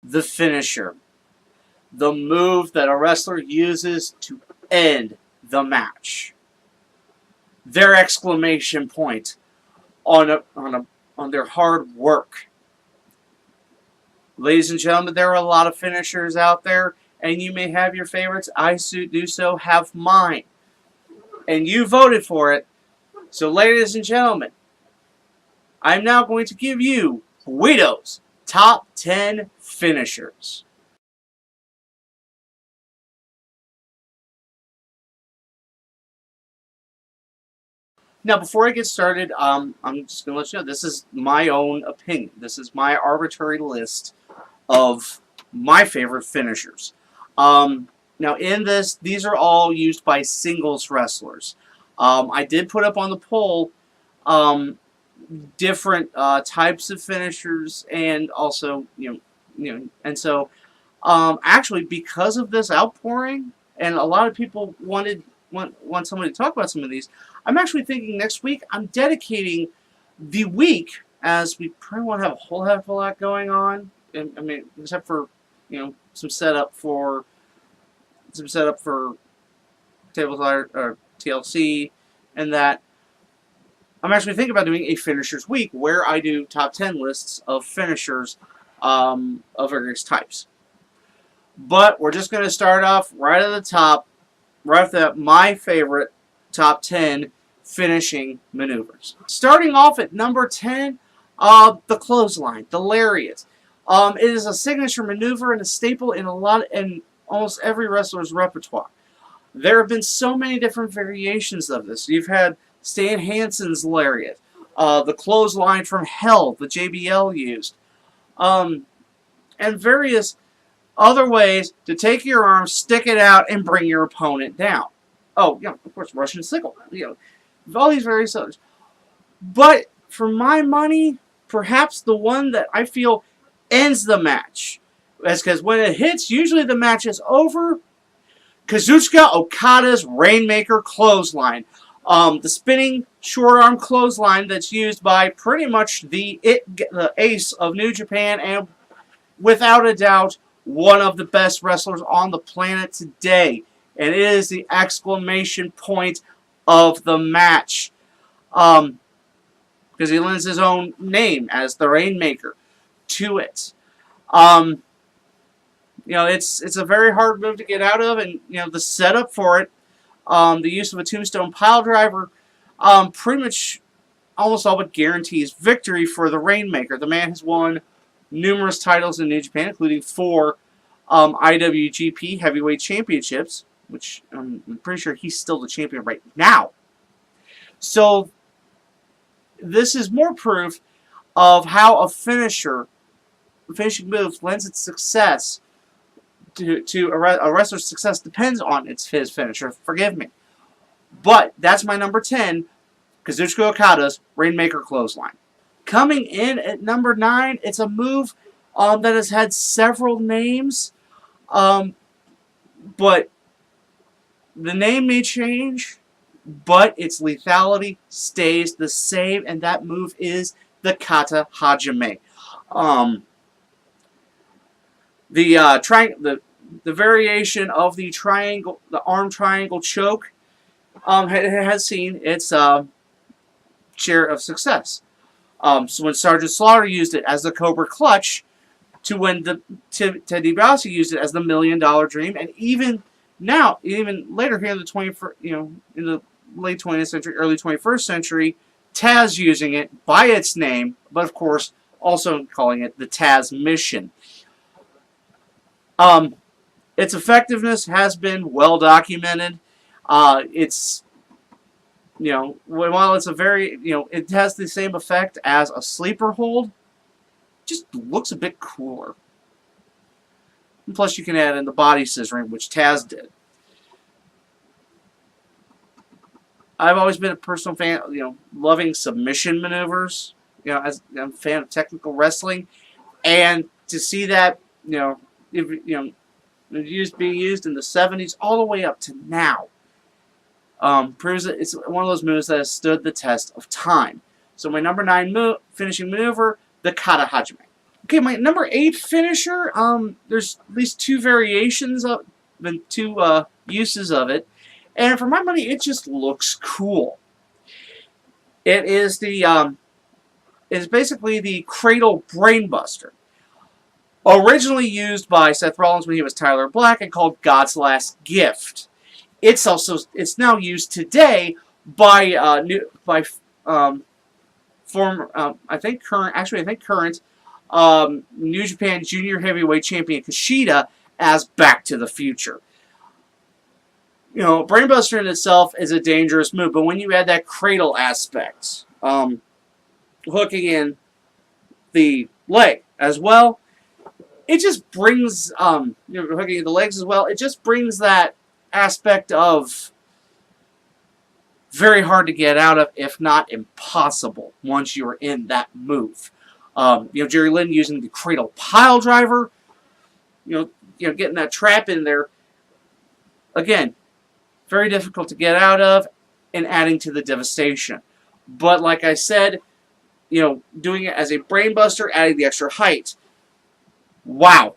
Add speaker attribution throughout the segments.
Speaker 1: the finisher. The move that a wrestler uses to end the match. Their exclamation point on their hard work. Ladies and gentlemen, there are a lot of finishers out there, and you may have your favorites. I do so have mine. And you voted for it. So, ladies and gentlemen, I'm now going to give you Guido's top 10 finishers. Now, before I get started, I'm just going to let you know this is my own opinion. This is my arbitrary list of my favorite finishers. Now, in this, these are all used by singles wrestlers. I did put up on the poll different types of finishers, and also, and so actually, because of this outpouring, and a lot of people want somebody to talk about some of these, I'm actually thinking next week I'm dedicating the week, as we probably won't have a whole heck of a lot going on. I mean, except for some setup for Tabletop or TLC, and that I'm actually thinking about doing a finishers week where I do top 10 lists of finishers of various types. But we're just going to start off right at the top, right off the my favorite top 10 finishing maneuvers. Starting off at number 10, the clothesline, the lariat. It is a signature maneuver and a staple in almost every wrestler's repertoire. There have been so many different variations of this. You've had Stan Hansen's lariat, the clothesline from Hell, the JBL used, and various other ways to take your arm, stick it out, and bring your opponent down. Oh, of course, Russian sickle. All these various others. But for my money, perhaps the one that I feel ends the match, is because when it hits, usually the match is over. Kazuchika Okada's Rainmaker clothesline. The spinning short arm clothesline that's used by pretty much the ace of New Japan, and without a doubt one of the best wrestlers on the planet today. And it is the exclamation point of the match. Because he lends his own name as the Rainmaker to it. It's a very hard move to get out of, and the setup for it, the use of a tombstone pile driver, pretty much almost all but guarantees victory for the Rainmaker. The man has won numerous titles in New Japan, including 4 IWGP Heavyweight Championships, which I'm pretty sure he's still the champion right now. So this is more proof of how a finishing move lends its success to a wrestler's success depends on his finisher. Forgive me. But that's my number 10, Kazuchika Okada's Rainmaker clothesline. Coming in at number 9, it's a move that has had several names, but the name may change, but its lethality stays the same, and that move is the Kata Hajime. The variation of the triangle, the arm triangle choke, has seen its share of success. So when Sergeant Slaughter used it as the Cobra Clutch, to when Ted DiBiase used it as the $1 Million Dream, and even now, even later here in the in the late 20th century, early 21st century, Taz using it by its name, but of course also calling it the Taz Mission. Its effectiveness has been well documented. While it's a very, it has the same effect as a sleeper hold, just looks a bit cooler. And plus, you can add in the body scissoring, which Taz did. I've always been a personal fan, loving submission maneuvers. As I'm a fan of technical wrestling, and to see that, being used in the 70s all the way up to now, proves that it's one of those moves that has stood the test of time. So my number 9 finishing maneuver, the Kata Hajime. Okay, my number 8 finisher, there's at least 2 variations of, and 2 uses of it. And for my money, it just looks cool. It is basically the Cradle Brainbuster. Originally used by Seth Rollins when he was Tyler Black and called God's Last Gift. It's now used today by current New Japan Junior Heavyweight Champion Kushida as Back to the Future. You know, Brainbuster in itself is a dangerous move, but when you add that cradle aspect, hooking in the leg as well, it just brings hooking in the legs as well. It just brings that aspect of very hard to get out of, if not impossible, once you're in that move. Jerry Lynn using the cradle pile driver, getting that trap in there. Again, very difficult to get out of, and adding to the devastation. But like I said, doing it as a brainbuster, adding the extra height, wow,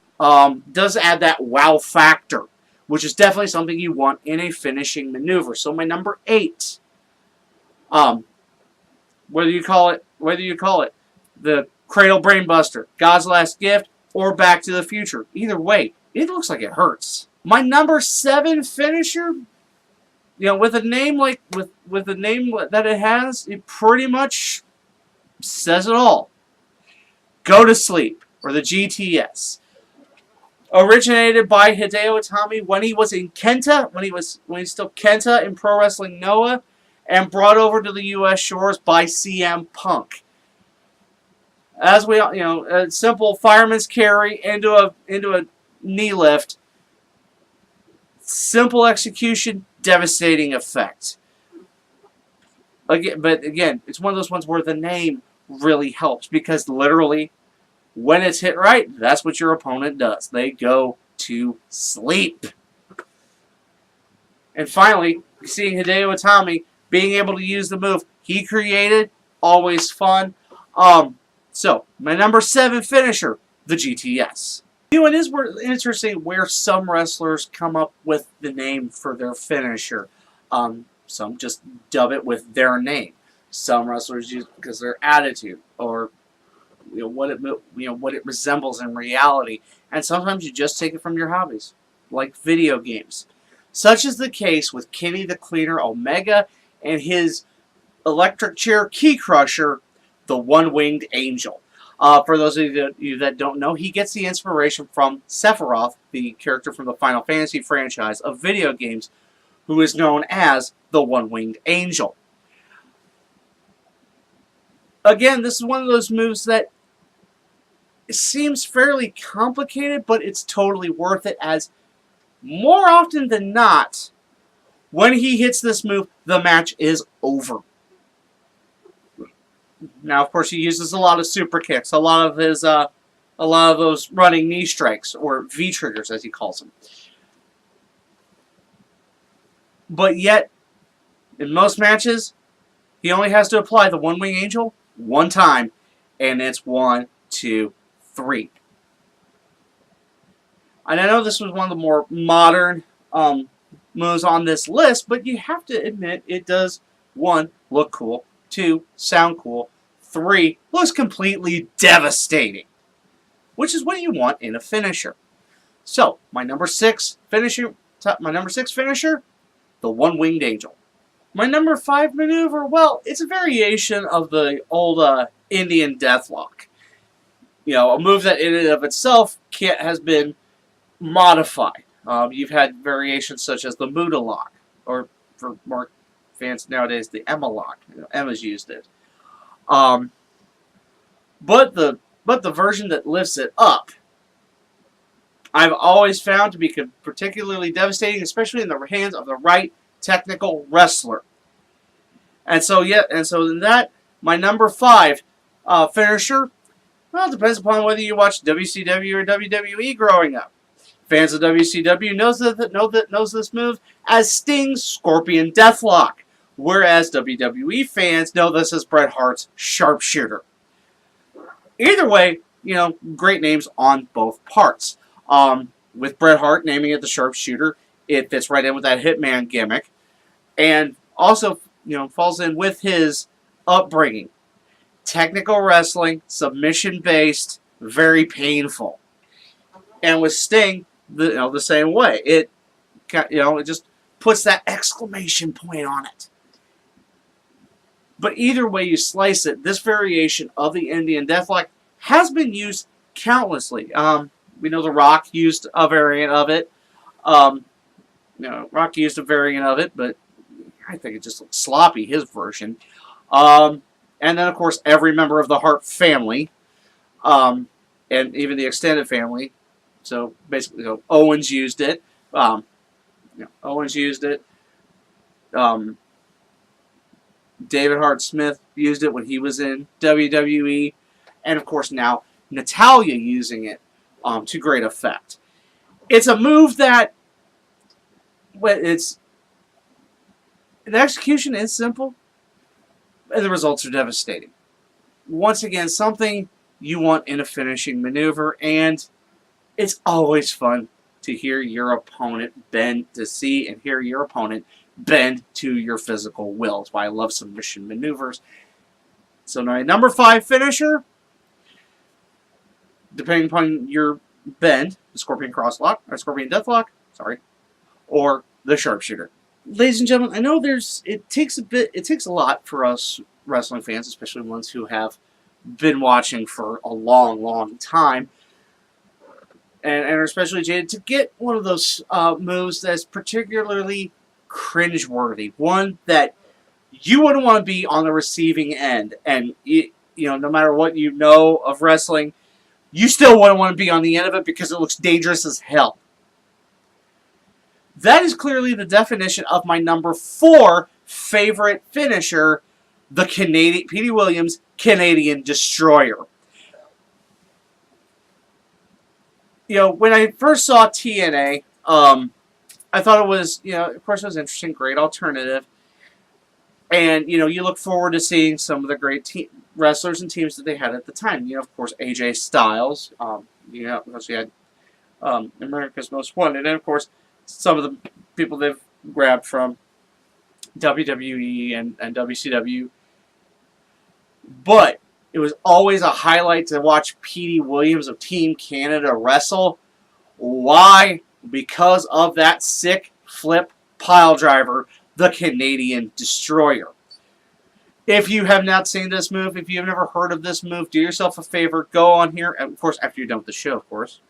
Speaker 1: does add that wow factor, which is definitely something you want in a finishing maneuver. So my number 8, whether you call it the Cradle Brainbuster, God's Last Gift, or Back to the Future, either way, it looks like it hurts. My number 7 finisher, with a name with the name that it has, it pretty much says it all. Go to Sleep, or the GTS. Originated by Hideo Itami when he was in Kenta, when he's still Kenta in Pro Wrestling Noah, and brought over to the U.S. shores by CM Punk. As we, a simple fireman's carry into a knee lift. Simple execution, devastating effect. But again, it's one of those ones where the name really helps, because literally, when it's hit right, that's what your opponent does. They go to sleep. And finally, seeing Hideo Itami being able to use the move he created, always fun. So, my number 7 finisher, the GTS. It is interesting where some wrestlers come up with the name for their finisher. Some just dub it with their name. Some wrestlers use it because of their attitude, or what it resembles in reality. And sometimes you just take it from your hobbies, like video games. Such is the case with Kenny the Cleaner Omega and his electric chair key crusher, the One-Winged Angel. For those of you that don't know, he gets the inspiration from Sephiroth, the character from the Final Fantasy franchise of video games, who is known as the One-Winged Angel. Again, this is one of those moves that seems fairly complicated, but it's totally worth it, as more often than not, when he hits this move, the match is over. Now, of course, he uses a lot of super kicks, a lot of those running knee strikes, or V triggers, as he calls them. But yet, in most matches, he only has to apply the One-Wing Angel one time, and it's 1, 2, 3. And I know this was one of the more modern moves on this list, but you have to admit it does, 1, look cool, 2, sound cool, 3, looks completely devastating, which is what you want in a finisher. So, my number 6 finisher, the One-Winged Angel. My number 5 maneuver, well, it's a variation of the old Indian Deathlock. A move that in and of itself has been modified. You've had variations such as the Muda Lock, or for more fans nowadays, the Emma Lock. Emma's used it. But the version that lifts it up, I've always found to be particularly devastating, especially in the hands of the right technical wrestler. And so in that, my number 5 finisher, well, it depends upon whether you watch WCW or WWE growing up. Fans of WCW knows this move as Sting's Scorpion Deathlock, whereas WWE fans know this as Bret Hart's Sharpshooter. Either way, great names on both parts. With Bret Hart naming it the Sharpshooter, it fits right in with that Hitman gimmick, and also falls in with his upbringing. Technical wrestling, submission based, very painful. And with Sting, the same way. It just puts that exclamation point on it. But either way you slice it, this variation of the Indian Deathlock has been used countlessly. We know The Rock used a variant of it. Rock used a variant of it, but I think it just looks sloppy, his version. And then, of course, every member of the Hart family, and even the extended family. So basically, Owens used it. Owens used it. David Hart Smith used it when he was in WWE. And, of course, now Natalya using it to great effect. It's a move that the execution is simple, and the results are devastating. Once again, something you want in a finishing maneuver, and it's always fun to hear your opponent bend, to see and hear your opponent bend to your physical will. That's why I love submission maneuvers. So my number 5 finisher, depending upon your bend, the Scorpion Crosslock, or Scorpion Deathlock, or the Sharpshooter. Ladies and gentlemen, I know it takes a lot for us wrestling fans, especially ones who have been watching for a long, long time, and are especially jaded, to get one of those moves that's particularly cringeworthy, one that you wouldn't want to be on the receiving end, and no matter what you know of wrestling, you still wouldn't want to be on the end of it because it looks dangerous as hell. That is clearly the definition of my number 4 favorite finisher, the Petey Williams Canadian Destroyer. When I first saw TNA, I thought it was, of course it was interesting, great alternative. And, you look forward to seeing some of the great wrestlers and teams that they had at the time. Of course, AJ Styles, because we had America's Most Wanted, and of course, some of the people they've grabbed from WWE and WCW. But it was always a highlight to watch Petey Williams of Team Canada wrestle. Why? Because of that sick flip pile driver, the Canadian Destroyer. If you have not seen this move, if you've never heard of this move, do yourself a favor, go on here, and of course, after you're done with the show, of course.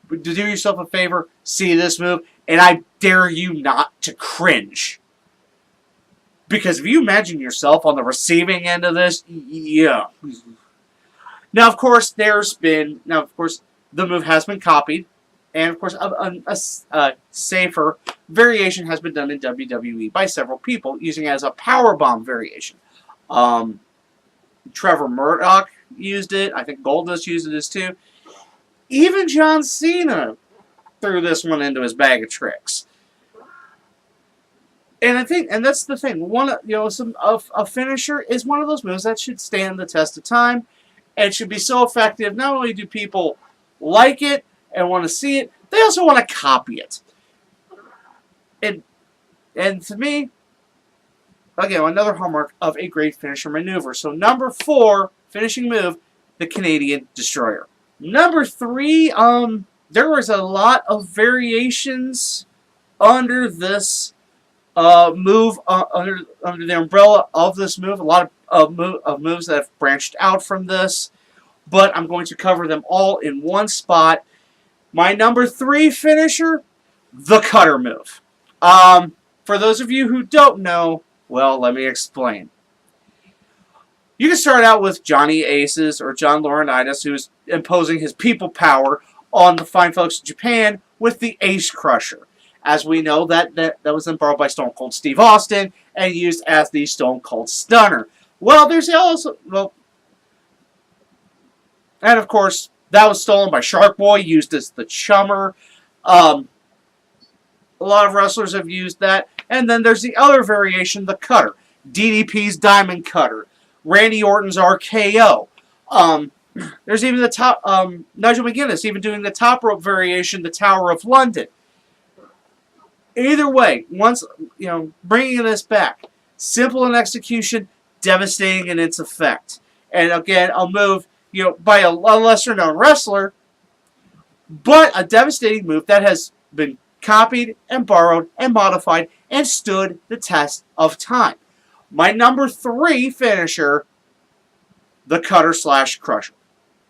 Speaker 1: But to do yourself a favor, see this move, and I dare you not to cringe. Because if you imagine yourself on the receiving end of this, yeah. Now, of course, the move has been copied, and of course, a safer variation has been done in WWE by several people, using it as a powerbomb variation. Trevor Murdoch used it. I think Goldust used it too. Even John Cena threw this one into his bag of tricks. And that's the thing. A finisher is one of those moves that should stand the test of time, and should be so effective. Not only do people like it and want to see it, they also want to copy it. And to me, again, another hallmark of a great finisher maneuver. So number 4 finishing move, the Canadian Destroyer. Number 3, there was a lot of variations under this move, under the umbrella of this move. A lot of moves that have branched out from this, but I'm going to cover them all in one spot. My number 3 finisher, the cutter move. For those of you who don't know, well, let me explain. You can start out with Johnny Aces or John Laurinaitis, who's imposing his people power on the fine folks of Japan with the Ace Crusher. As we know, that was then borrowed by Stone Cold Steve Austin and used as the Stone Cold Stunner. Well, there's also, and of course, that was stolen by Shark Boy, used as the Chummer. A lot of wrestlers have used that. And then there's the other variation, the Cutter. DDP's Diamond Cutter. Randy Orton's RKO. Um, there's even the top. Nigel McGuinness even doing the top rope variation, the Tower of London. Either way, once bringing this back, simple in execution, devastating in its effect. And again, a move by a lesser known wrestler, but a devastating move that has been copied and borrowed and modified and stood the test of time. My number 3 finisher, the cutter slash crusher.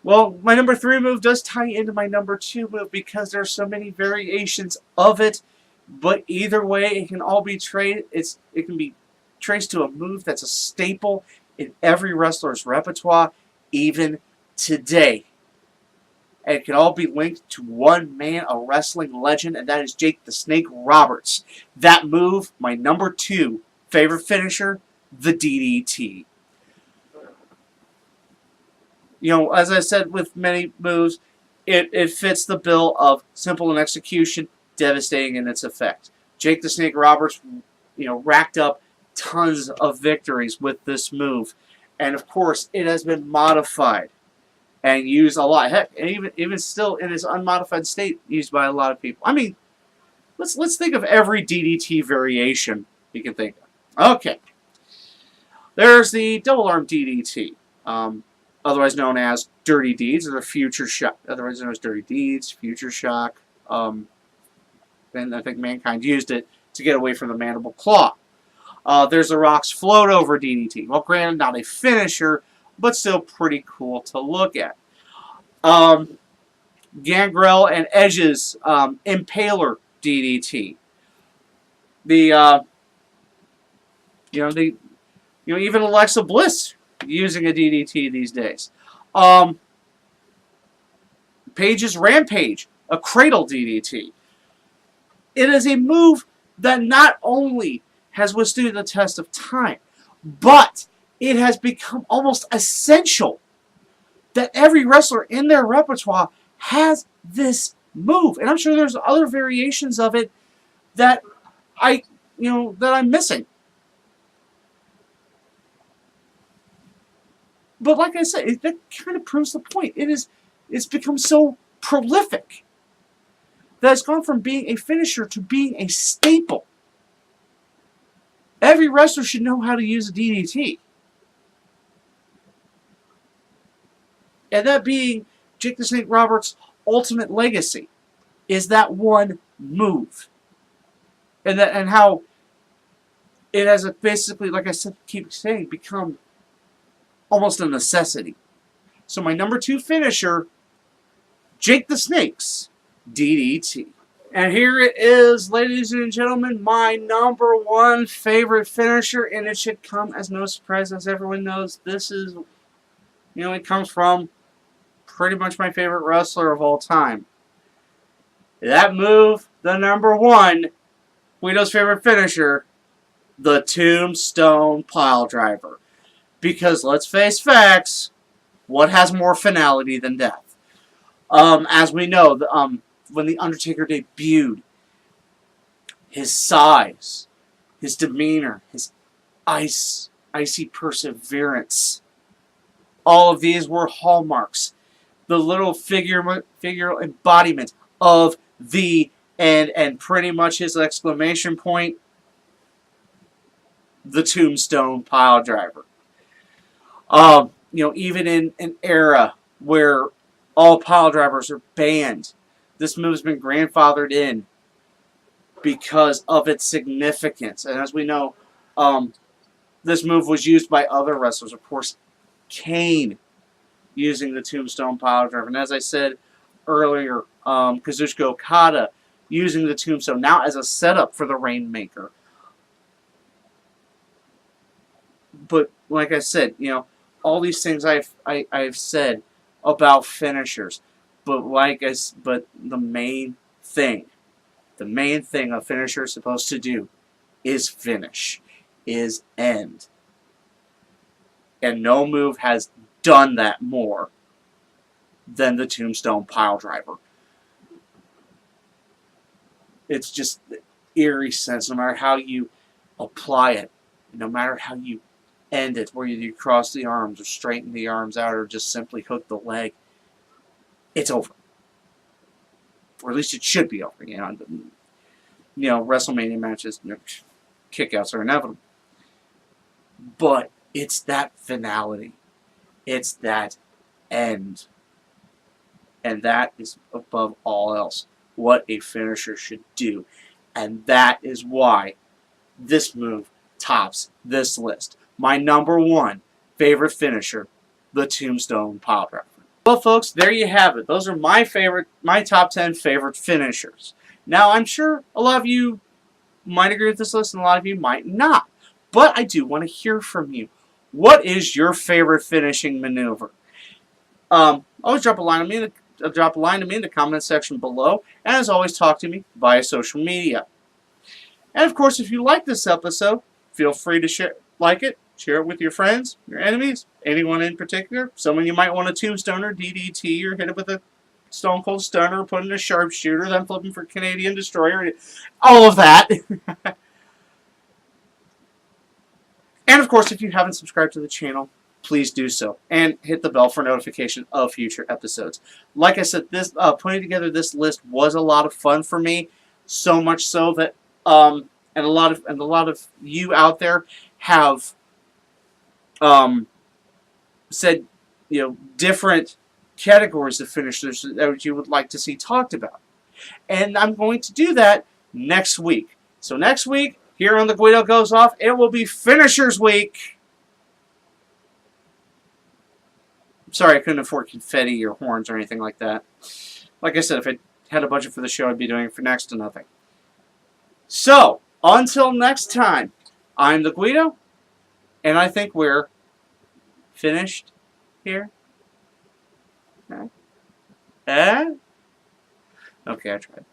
Speaker 1: Well, my number 3 move does tie into my number 2 move because there's so many variations of it. But either way, it can all be it can be traced to a move that's a staple in every wrestler's repertoire, even today. And it can all be linked to one man, a wrestling legend, and that is Jake the Snake Roberts. That move, my number 2 favorite finisher, the DDT. As I said with many moves, it fits the bill of simple in execution, devastating in its effect. Jake the Snake Roberts, racked up tons of victories with this move. And of course, it has been modified and used a lot. Heck, and even still in its unmodified state, used by a lot of people. I mean, let's think of every DDT variation you can think of. Okay. There's the double arm DDT. Otherwise known as Dirty Deeds, or the Future Shock. Otherwise known as Dirty Deeds, Future Shock. And I think Mankind used it to get away from the Mandible Claw. There's the Rock's Float Over DDT. Well, granted, not a finisher, but still pretty cool to look at. Gangrel and Edge's Impaler DDT. Even Alexa Bliss using a DDT these days. Paige's Rampage, a Cradle DDT. It is a move that not only has withstood the test of time, but it has become almost essential that every wrestler in their repertoire has this move. And I'm sure there's other variations of it that I'm missing. But like I said, that kind of proves the point. It's become so prolific that it's gone from being a finisher to being a staple. Every wrestler should know how to use a DDT. And that being Jake the Snake Roberts' ultimate legacy is that one move. And how it has basically, like I said, keep saying, become almost a necessity. So my number 2 finisher, Jake the Snake's DDT. And here it is, ladies and gentlemen, my number 1 favorite finisher, and it should come as no surprise, as everyone knows. This is, it comes from pretty much my favorite wrestler of all time. That move, the number 1, Guido's favorite finisher, the Tombstone Piledriver. Because let's face facts, what has more finality than death? As we know, when The Undertaker debuted, his size, his demeanor, his icy perseverance, all of these were hallmarks. The little figure embodiment of the and pretty much his exclamation point, the Tombstone Piledriver. Even in an era where all pile drivers are banned, this move's been grandfathered in because of its significance. And as we know, this move was used by other wrestlers. Of course, Kane using the Tombstone Piledriver. And as I said earlier, Kazuchika Okada using the Tombstone now as a setup for the Rainmaker. But like I said, all these things I've said about finishers, but the main thing a finisher is supposed to do is finish, is end, and no move has done that more than the Tombstone Piledriver. It's just eerie sense, no matter how you apply it, no matter how you end it, where you cross the arms or straighten the arms out or just simply hook the leg, it's over. Or at least it should be over. WrestleMania matches, kickouts are inevitable. But it's that finality. It's that end. And that is above all else what a finisher should do. And that is why this move tops this list. My number one favorite finisher, the Tombstone Piledriver. Well, folks, there you have it. Those are my top 10 favorite finishers. Now, I'm sure a lot of you might agree with this list and a lot of you might not. But I do want to hear from you. What is your favorite finishing maneuver? Always drop a line to me in the comment section below. And as always, talk to me via social media. And of course, if you like this episode, feel free to share it with your friends, your enemies, anyone in particular. Someone you might want a tombstoner, DDT, or hit it with a Stone Cold Stunner, put in a sharpshooter, then flip him for Canadian Destroyer, all of that. And of course, if you haven't subscribed to the channel, please do so. And hit the bell for notification of future episodes. Like I said, putting together this list was a lot of fun for me. So much so that and a lot of you out there have said, different categories of finishers that you would like to see talked about. And I'm going to do that next week. So next week, here on the Guido Goes Off, it will be Finishers Week. Sorry, I couldn't afford confetti or horns or anything like that. Like I said, if I had a budget for the show, I'd be doing it for next to nothing. So, until next time, I'm the Guido, and I think we're finished here. Okay, I tried.